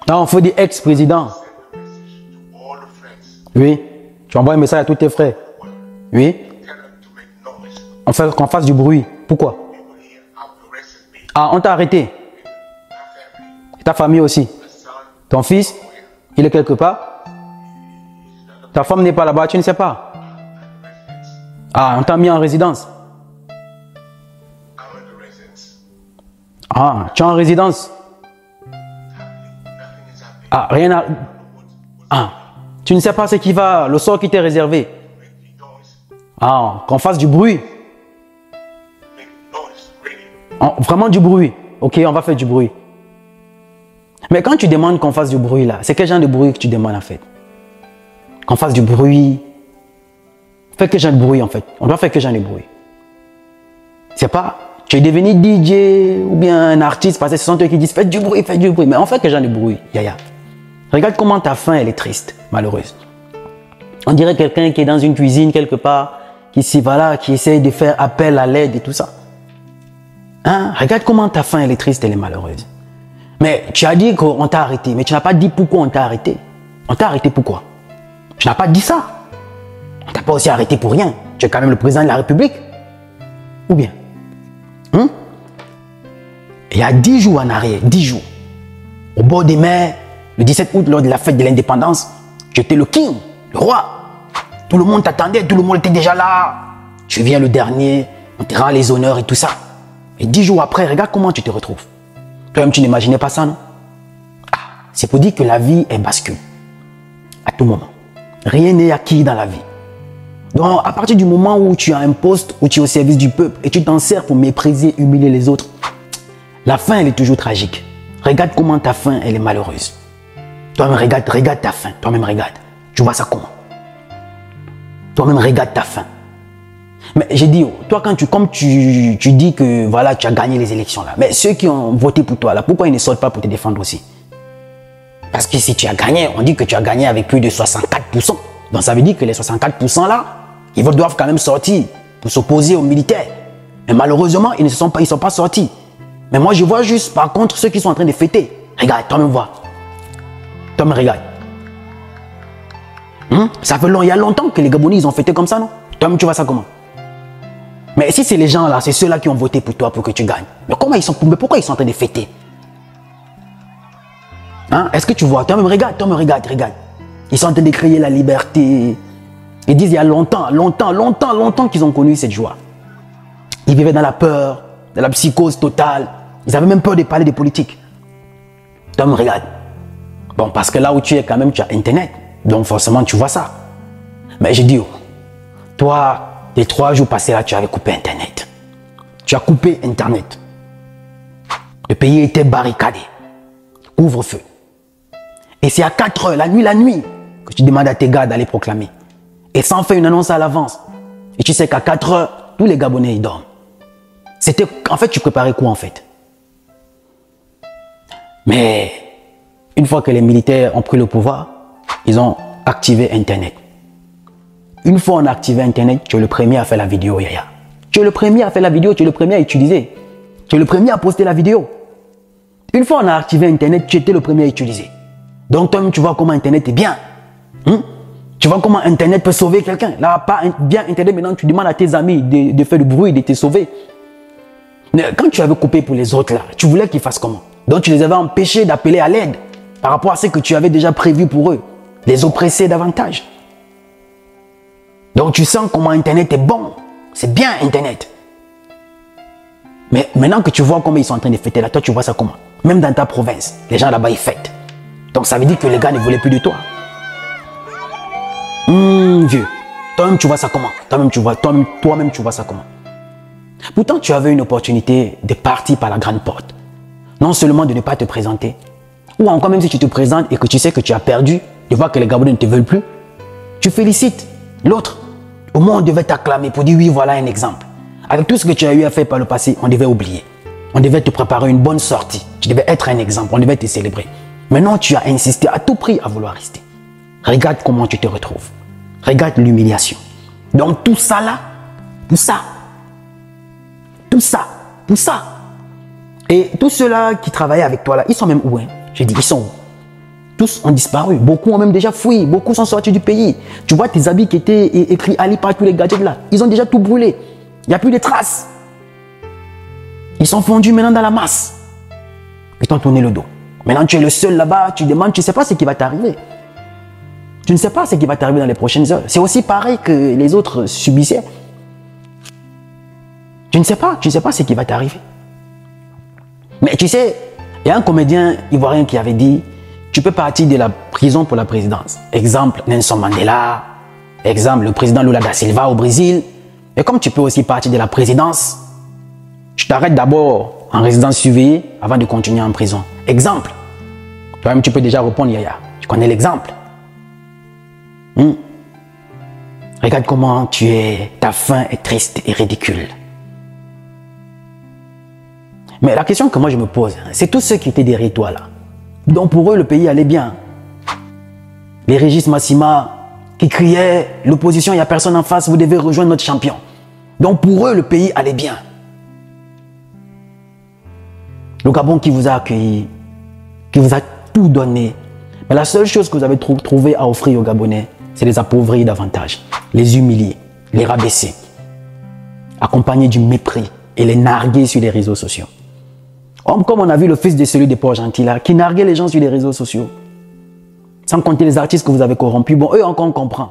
Non, il faut dire ex-président. Oui. Tu envoies un message à tous tes frères. Oui. Qu'on fasse du bruit. Pourquoi? Ah, on t'a arrêté. Et ta famille aussi. Ton fils, il est quelque part. Ta femme n'est pas là-bas, tu ne sais pas. Ah, on t'a mis en résidence. Ah, tu es en résidence. Ah, rien à... Ah, tu ne sais pas ce qui va, le sort qui t'est réservé. Ah, qu'on fasse du bruit. Vraiment du bruit. Ok, on va faire du bruit. Mais quand tu demandes qu'on fasse du bruit là, c'est quel genre de bruit que tu demandes en fait? Qu'on fasse du bruit. Fais quel genre de bruit en fait? On doit faire quel genre de bruit? C'est pas, tu es devenu DJ ou bien un artiste parce que ce sont eux qui disent faites du bruit, faites du bruit. Mais on fait quel genre de bruit? Yaya. Regarde comment ta faim elle est triste, malheureuse. On dirait quelqu'un qui est dans une cuisine quelque part, qui essaye de faire appel à l'aide et tout ça. Hein? Regarde comment ta faim elle est triste, elle est malheureuse. Mais tu as dit qu'on t'a arrêté, mais tu n'as pas dit pourquoi on t'a arrêté. On t'a arrêté pourquoi? Tu n'as pas dit ça. On t'a pas aussi arrêté pour rien. Tu es quand même le président de la République. Ou bien? Il y a 10 jours en arrière, 10 jours, au bord des mers, le 17 août, lors de la fête de l'indépendance, tu étais le king, le roi. Tout le monde t'attendait, tout le monde était déjà là. Tu viens le dernier, on te rend les honneurs et tout ça. Et 10 jours après, regarde comment tu te retrouves. Toi-même, tu n'imaginais pas ça, non? Ah, c'est pour dire que la vie est bascule. À tout moment. Rien n'est acquis dans la vie. Donc, à partir du moment où tu as un poste, où tu es au service du peuple et tu t'en sers pour mépriser, humilier les autres, la fin, elle est toujours tragique. Regarde comment ta fin, elle est malheureuse. Toi-même, regarde ta fin. Toi-même, regarde. Tu vois ça comment? Toi-même, regarde ta fin. Mais j'ai dit, toi, comme tu dis que voilà, tu as gagné les élections là, mais ceux qui ont voté pour toi là, pourquoi ils ne sortent pas pour te défendre aussi? Parce que si tu as gagné, on dit que tu as gagné avec plus de 64%. Donc ça veut dire que les 64% là, ils doivent quand même sortir pour s'opposer aux militaires. Mais malheureusement, ils ne sont pas sortis. Mais moi, je vois juste, par contre, ceux qui sont en train de fêter. Regarde, toi-même vois. Toi-même regarde. Ça fait il y a longtemps que les Gabonais, ils ont fêté comme ça, non? Toi-même, tu vois ça comment? Mais si c'est les gens là, c'est ceux-là qui ont voté pour toi pour que tu gagnes. Mais pourquoi ils sont en train de fêter? Hein? Est-ce que tu vois? Toi-même regarde. Ils sont en train de créer la liberté. Ils disent il y a longtemps qu'ils ont connu cette joie. Ils vivaient dans la peur, dans la psychose totale. Ils avaient même peur de parler de politique. Toi-même regarde. Bon, parce que là où tu es quand même, tu as Internet. Donc forcément, tu vois ça. Mais j'ai dit, toi, les 3 jours passés là, tu avais coupé Internet. Tu as coupé Internet. Le pays était barricadé. Couvre-feu. Et c'est à 4 heures, la nuit, que tu demandes à tes gars d'aller proclamer. Et sans faire une annonce à l'avance. Et tu sais qu'à 4 heures, tous les Gabonais, ils dorment. En fait, tu préparais quoi en fait? Mais une fois que les militaires ont pris le pouvoir, ils ont activé Internet. Une fois on a activé Internet, tu es le premier à faire la vidéo, Yaya. Tu es le premier à faire la vidéo, tu es le premier à utiliser. Tu es le premier à poster la vidéo. Une fois on a activé Internet, tu étais le premier à utiliser. Donc toi-même, tu vois comment Internet est bien. Tu vois comment Internet peut sauver quelqu'un. Là, pas bien Internet, maintenant tu demandes à tes amis de faire du bruit, de te sauver. Mais quand tu avais coupé pour les autres là, tu voulais qu'ils fassent comment? Donc tu les avais empêchés d'appeler à l'aide par rapport à ce que tu avais déjà prévu pour eux. Les oppresser davantage. Donc tu sens comment Internet est bon. C'est bien Internet. Mais maintenant que tu vois comment ils sont en train de fêter là, toi tu vois ça comment? Même dans ta province, les gens là-bas ils fêtent. Donc ça veut dire que les gars ne voulaient plus de toi. Vieux. Toi-même tu vois ça comment? Toi-même tu vois ça comment? Pourtant tu avais une opportunité de partir par la grande porte. Non seulement de ne pas te présenter, ou encore même si tu te présentes et que tu sais que tu as perdu, de voir que les Gabonais ne te veulent plus, tu félicites l'autre. Au moins on devait t'acclamer pour dire oui, voilà un exemple. Avec tout ce que tu as eu à faire par le passé, on devait oublier. On devait te préparer une bonne sortie. Tu devais être un exemple, on devait te célébrer. Maintenant tu as insisté à tout prix à vouloir rester. Regarde comment tu te retrouves. Regarde l'humiliation. Donc tout ça là, pour ça. Et tous ceux-là qui travaillaient avec toi là, ils sont même où hein? J'ai dit, ils sont où? Tous ont disparu. Beaucoup ont même déjà fui. Beaucoup sont sortis du pays. Tu vois tes habits qui étaient écrits Ali par tous les gadgets là. Ils ont déjà tout brûlé. Il n'y a plus de traces. Ils sont fondus maintenant dans la masse. Ils t'ont tourné le dos. Maintenant tu es le seul là-bas. Tu demandes, tu ne sais pas ce qui va t'arriver. Tu ne sais pas ce qui va t'arriver dans les prochaines heures. C'est aussi pareil que les autres subissaient. Tu ne sais pas ce qui va t'arriver. Mais tu sais, il y a un comédien ivoirien qui avait dit, tu peux partir de la prison pour la présidence. Exemple, Nelson Mandela. Exemple, le président Lula da Silva au Brésil. Et comme tu peux aussi partir de la présidence, tu t'arrêtes d'abord en résidence surveillée avant de continuer en prison. Exemple. Toi-même, tu peux déjà répondre, Yaya. Tu connais l'exemple. Regarde comment tu es. Ta fin est triste et ridicule. Mais la question que moi je me pose, c'est tous ceux qui étaient derrière toi là. Donc pour eux, le pays allait bien. Les Régis Massima qui criaient, l'opposition, il n'y a personne en face, vous devez rejoindre notre champion. Donc pour eux, le pays allait bien. Le Gabon qui vous a accueilli, qui vous a tout donné. Mais la seule chose que vous avez trouvé à offrir aux Gabonais, c'est les appauvrir davantage, les humilier, les rabaisser, accompagner du mépris et les narguer sur les réseaux sociaux. Comme on a vu le fils de celui de Port-Gentil là, qui narguait les gens sur les réseaux sociaux. Sans compter les artistes que vous avez corrompus. Bon, eux encore on comprend.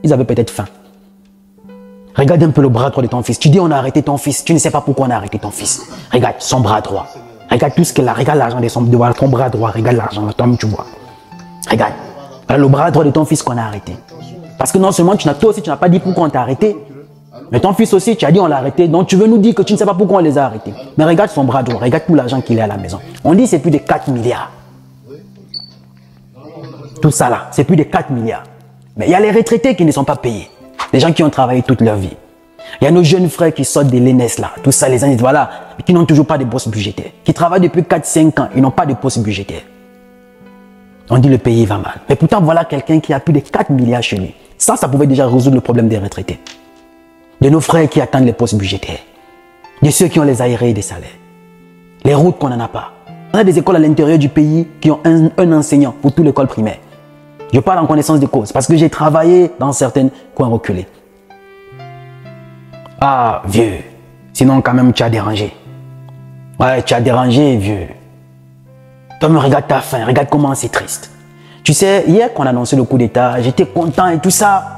Ils avaient peut-être faim. Regarde un peu le bras droit de ton fils. Tu dis on a arrêté ton fils. Tu ne sais pas pourquoi on a arrêté ton fils. Regarde son bras droit. Regarde tout ce qu'il a. Regarde l'argent de ton bras droit. Regarde l'argent là. Toi-même tu vois. Regarde. Voilà le bras droit de ton fils qu'on a arrêté. Parce que non seulement toi aussi tu n'as pas dit pourquoi on t'a arrêté. Mais ton fils aussi, tu as dit on l'a arrêté, donc tu veux nous dire que tu ne sais pas pourquoi on les a arrêtés. Mais regarde son bras droit, regarde tout l'argent qu'il a à la maison. On dit c'est plus de 4 milliards. Tout ça là, c'est plus de 4 milliards. Mais il y a les retraités qui ne sont pas payés. Les gens qui ont travaillé toute leur vie. Il y a nos jeunes frères qui sortent de l'ENS là, tout ça, les années, voilà, qui n'ont toujours pas de poste budgétaire. Qui travaillent depuis 4-5 ans, ils n'ont pas de poste budgétaire. On dit le pays va mal. Mais pourtant voilà quelqu'un qui a plus de 4 milliards chez lui. Ça pouvait déjà résoudre le problème des retraités. De nos frères qui attendent les postes budgétaires, de ceux qui ont les aérés et des salaires, les routes qu'on n'en a pas. On a des écoles à l'intérieur du pays qui ont un enseignant pour toute l'école primaire. Je parle en connaissance de cause parce que j'ai travaillé dans certains coins reculés. Ah, vieux, sinon quand même tu as dérangé. Ouais, tu as dérangé, vieux. Toi, me regarde ta faim, regarde comment c'est triste. Tu sais, hier qu'on a annoncé le coup d'État, j'étais content et tout ça.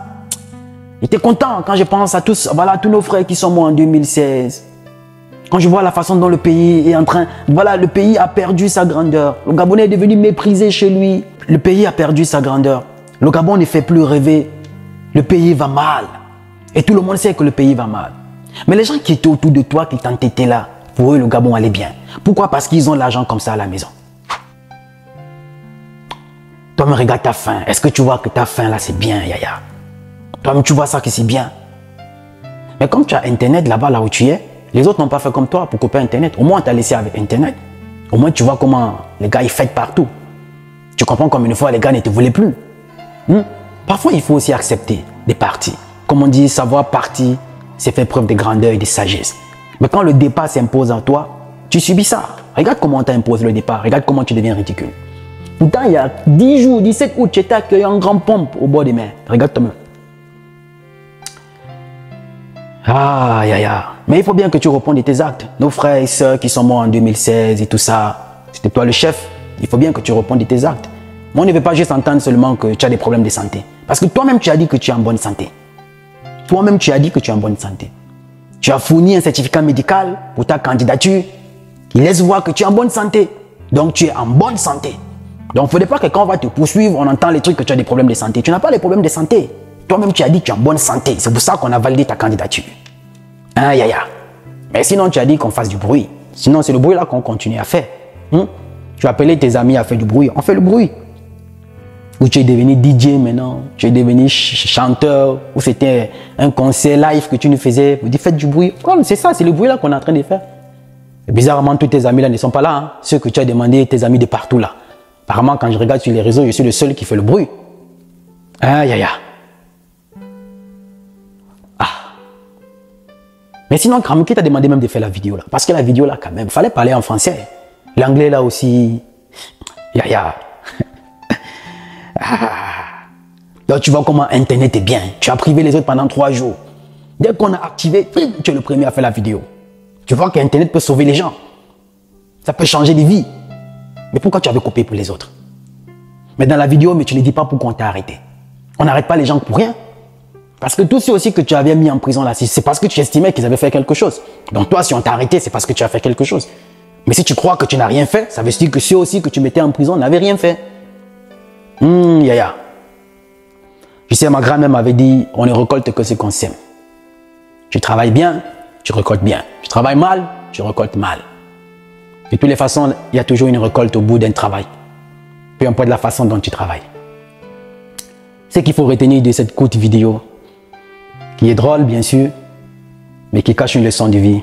J'étais content quand je pense à tous, voilà, tous nos frères qui sont morts en 2016. Quand je vois la façon dont le pays est en train... Voilà, le pays a perdu sa grandeur. Le Gabonais est devenu méprisé chez lui. Le pays a perdu sa grandeur. Le Gabon ne fait plus rêver. Le pays va mal. Et tout le monde sait que le pays va mal. Mais les gens qui étaient autour de toi, qui t'entêtaient là, pour eux, le Gabon allait bien. Pourquoi? Parce qu'ils ont l'argent comme ça à la maison. Toi, me regarde ta faim. Est-ce que tu vois que ta faim là, c'est bien, Yaya? Toi-même, tu vois ça que c'est bien. Mais comme tu as Internet là-bas, là où tu es, les autres n'ont pas fait comme toi pour couper Internet. Au moins, on t'a laissé avec Internet. Au moins, tu vois comment les gars, ils fêtent partout. Tu comprends comme une fois, les gars ne te voulaient plus. Parfois, il faut aussi accepter des partis. Comme on dit, savoir partir, c'est faire preuve de grandeur et de sagesse. Mais quand le départ s'impose en toi, tu subis ça. Regarde comment on t'a imposé le départ. Regarde comment tu deviens ridicule. Pourtant, il y a 10 jours, 17 août, tu étais accueilli en grande pompe au bord des mers. Regarde toi-même. Ah, Yaya. Mais il faut bien que tu répondes de tes actes. Nos frères et sœurs qui sont morts en 2016 et tout ça, c'était toi le chef. Il faut bien que tu répondes de tes actes. Moi, on ne veut pas juste entendre seulement que tu as des problèmes de santé. Parce que toi-même, tu as dit que tu es en bonne santé. Toi-même, tu as dit que tu es en bonne santé. Tu as fourni un certificat médical pour ta candidature qui laisse voir que tu es en bonne santé. Donc, tu es en bonne santé. Donc, il ne faudrait pas que quand on va te poursuivre, on entend les trucs que tu as des problèmes de santé. Tu n'as pas les problèmes de santé. Toi-même, tu as dit que tu es en bonne santé. C'est pour ça qu'on a validé ta candidature. Hein, Yaya? Mais sinon, tu as dit qu'on fasse du bruit. Sinon, c'est le bruit là qu'on continue à faire. Tu as appelé tes amis à faire du bruit. On fait le bruit. Ou tu es devenu DJ maintenant. Tu es devenu chanteur. Ou c'était un concert live que tu nous faisais. Vous dites, faites du bruit. Oh, c'est ça, c'est le bruit là qu'on est en train de faire. Et bizarrement, tous tes amis là ne sont pas là. Hein. Ceux que tu as demandé, tes amis de partout là. Apparemment, quand je regarde sur les réseaux, je suis le seul qui fait le bruit. Hein, Yaya? Mais sinon, Kramouki t'a demandé même de faire la vidéo là. Parce que la vidéo là, quand même, il fallait parler en français. L'anglais là aussi. Yaya. Donc tu vois comment Internet est bien. Tu as privé les autres pendant 3 jours. Dès qu'on a activé, tu es le premier à faire la vidéo. Tu vois qu'Internet peut sauver les gens. Ça peut changer des vies. Mais pourquoi tu avais copié pour les autres? Mais dans la vidéo, mais tu ne dis pas pourquoi on t'a arrêté. On n'arrête pas les gens pour rien. Parce que tous ceux aussi que tu avais mis en prison là, c'est parce que tu estimais qu'ils avaient fait quelque chose. Donc toi, si on t'a arrêté, c'est parce que tu as fait quelque chose. Mais si tu crois que tu n'as rien fait, ça veut dire que ceux aussi que tu mettais en prison n'avaient rien fait. Yaya. Tu sais, ma grand-mère m'avait dit, on ne récolte que ce qu'on sème. Tu travailles bien, tu récoltes bien. Tu travailles mal, tu récoltes mal. De toutes les façons, il y a toujours une récolte au bout d'un travail. Peu importe la façon dont tu travailles. Ce qu'il faut retenir de cette courte vidéo, qui est drôle bien sûr, mais qui cache une leçon de vie.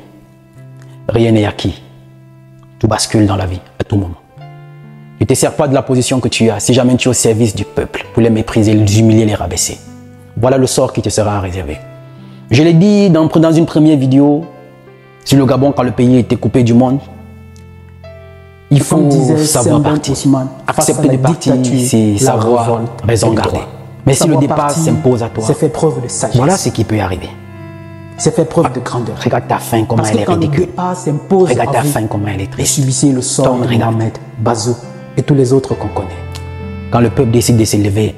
Rien n'est acquis. Tout bascule dans la vie, à tout moment. Ne te sers pas de la position que tu as si jamais tu es au service du peuple pour les mépriser, les humilier, les rabaisser. Voilà le sort qui te sera réservé. Je l'ai dit dans une première vidéo sur le Gabon quand le pays était coupé du monde. Il faut savoir partir. Accepter de partir, c'est savoir raison garder. Mais si le départ s'impose à toi, c'est faire preuve de sagesse. Voilà ce qui peut arriver. C'est faire preuve de grandeur. Regarde ta fin, comment elle est ridicule. Regarde ta fin, comment elle est triste. Subissez le sort de Mohamed, Bazoum et tous les autres qu'on connaît. Quand le peuple décide de s'élever,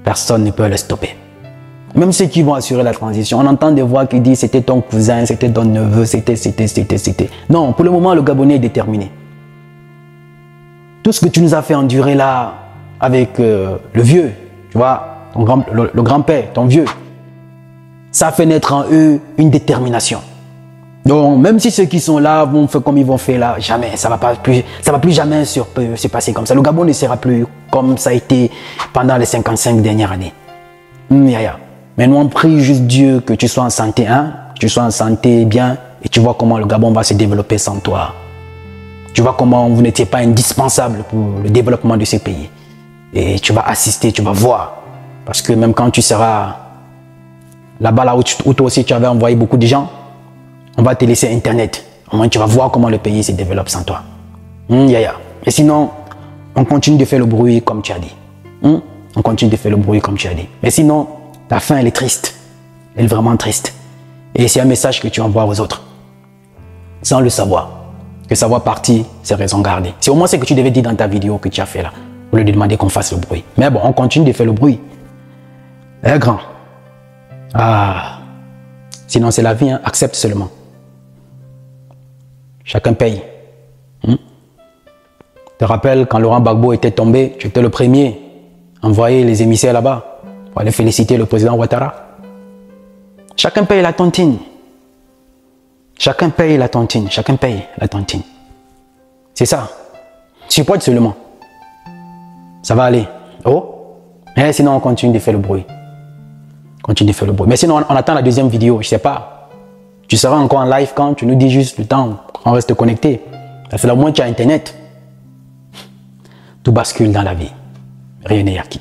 personne ne peut le stopper. Même ceux qui vont assurer la transition, on entend des voix qui disent c'était ton cousin, c'était ton neveu, c'était. Non, pour le moment, le Gabonais est déterminé. Tout ce que tu nous as fait endurer là, avec le vieux, tu vois, le grand-père, ton vieux, ça fait naître en eux une détermination. Donc, même si ceux qui sont là vont faire comme ils vont faire là, jamais, ça va plus jamais se passer comme ça. Le Gabon ne sera plus comme ça a été pendant les 55 dernières années. Yaya. Mais nous on prie juste Dieu que tu sois en santé, hein, tu sois en santé bien, et tu vois comment le Gabon va se développer sans toi. Tu vois comment vous n'étiez pas indispensable pour le développement de ce pays. Et tu vas assister, tu vas voir. Parce que même quand tu seras là-bas, là où toi aussi tu avais envoyé beaucoup de gens, on va te laisser Internet. Au moins tu vas voir comment le pays se développe sans toi. Yaya. Et sinon, on continue de faire le bruit comme tu as dit. On continue de faire le bruit comme tu as dit. Mais sinon, ta fin elle est triste. Elle est vraiment triste. Et c'est un message que tu envoies aux autres. Sans le savoir. Que savoir partir, c'est raison garder. C'est au moins ce que tu devais dire dans ta vidéo que tu as fait là. Au lieu de demander qu'on fasse le bruit. Mais bon, on continue de faire le bruit. Grand. Sinon c'est la vie, hein. Accepte seulement. Chacun paye. Tu te rappelles quand Laurent Gbagbo était tombé, tu étais le premier à envoyer les émissaires là-bas pour aller féliciter le président Ouattara. Chacun paye la tontine. Chacun paye la tontine. Chacun paye la tontine. C'est ça. Supporte seulement. Ça va aller. Oh. Et sinon, on continue de faire le bruit. Continue de faire le bruit. Mais sinon, on attend la deuxième vidéo. Je sais pas. Tu seras encore en live quand tu nous dis juste le temps. On reste connecté. Parce que là, au moins, tu as Internet. Tout bascule dans la vie. Rien n'est acquis.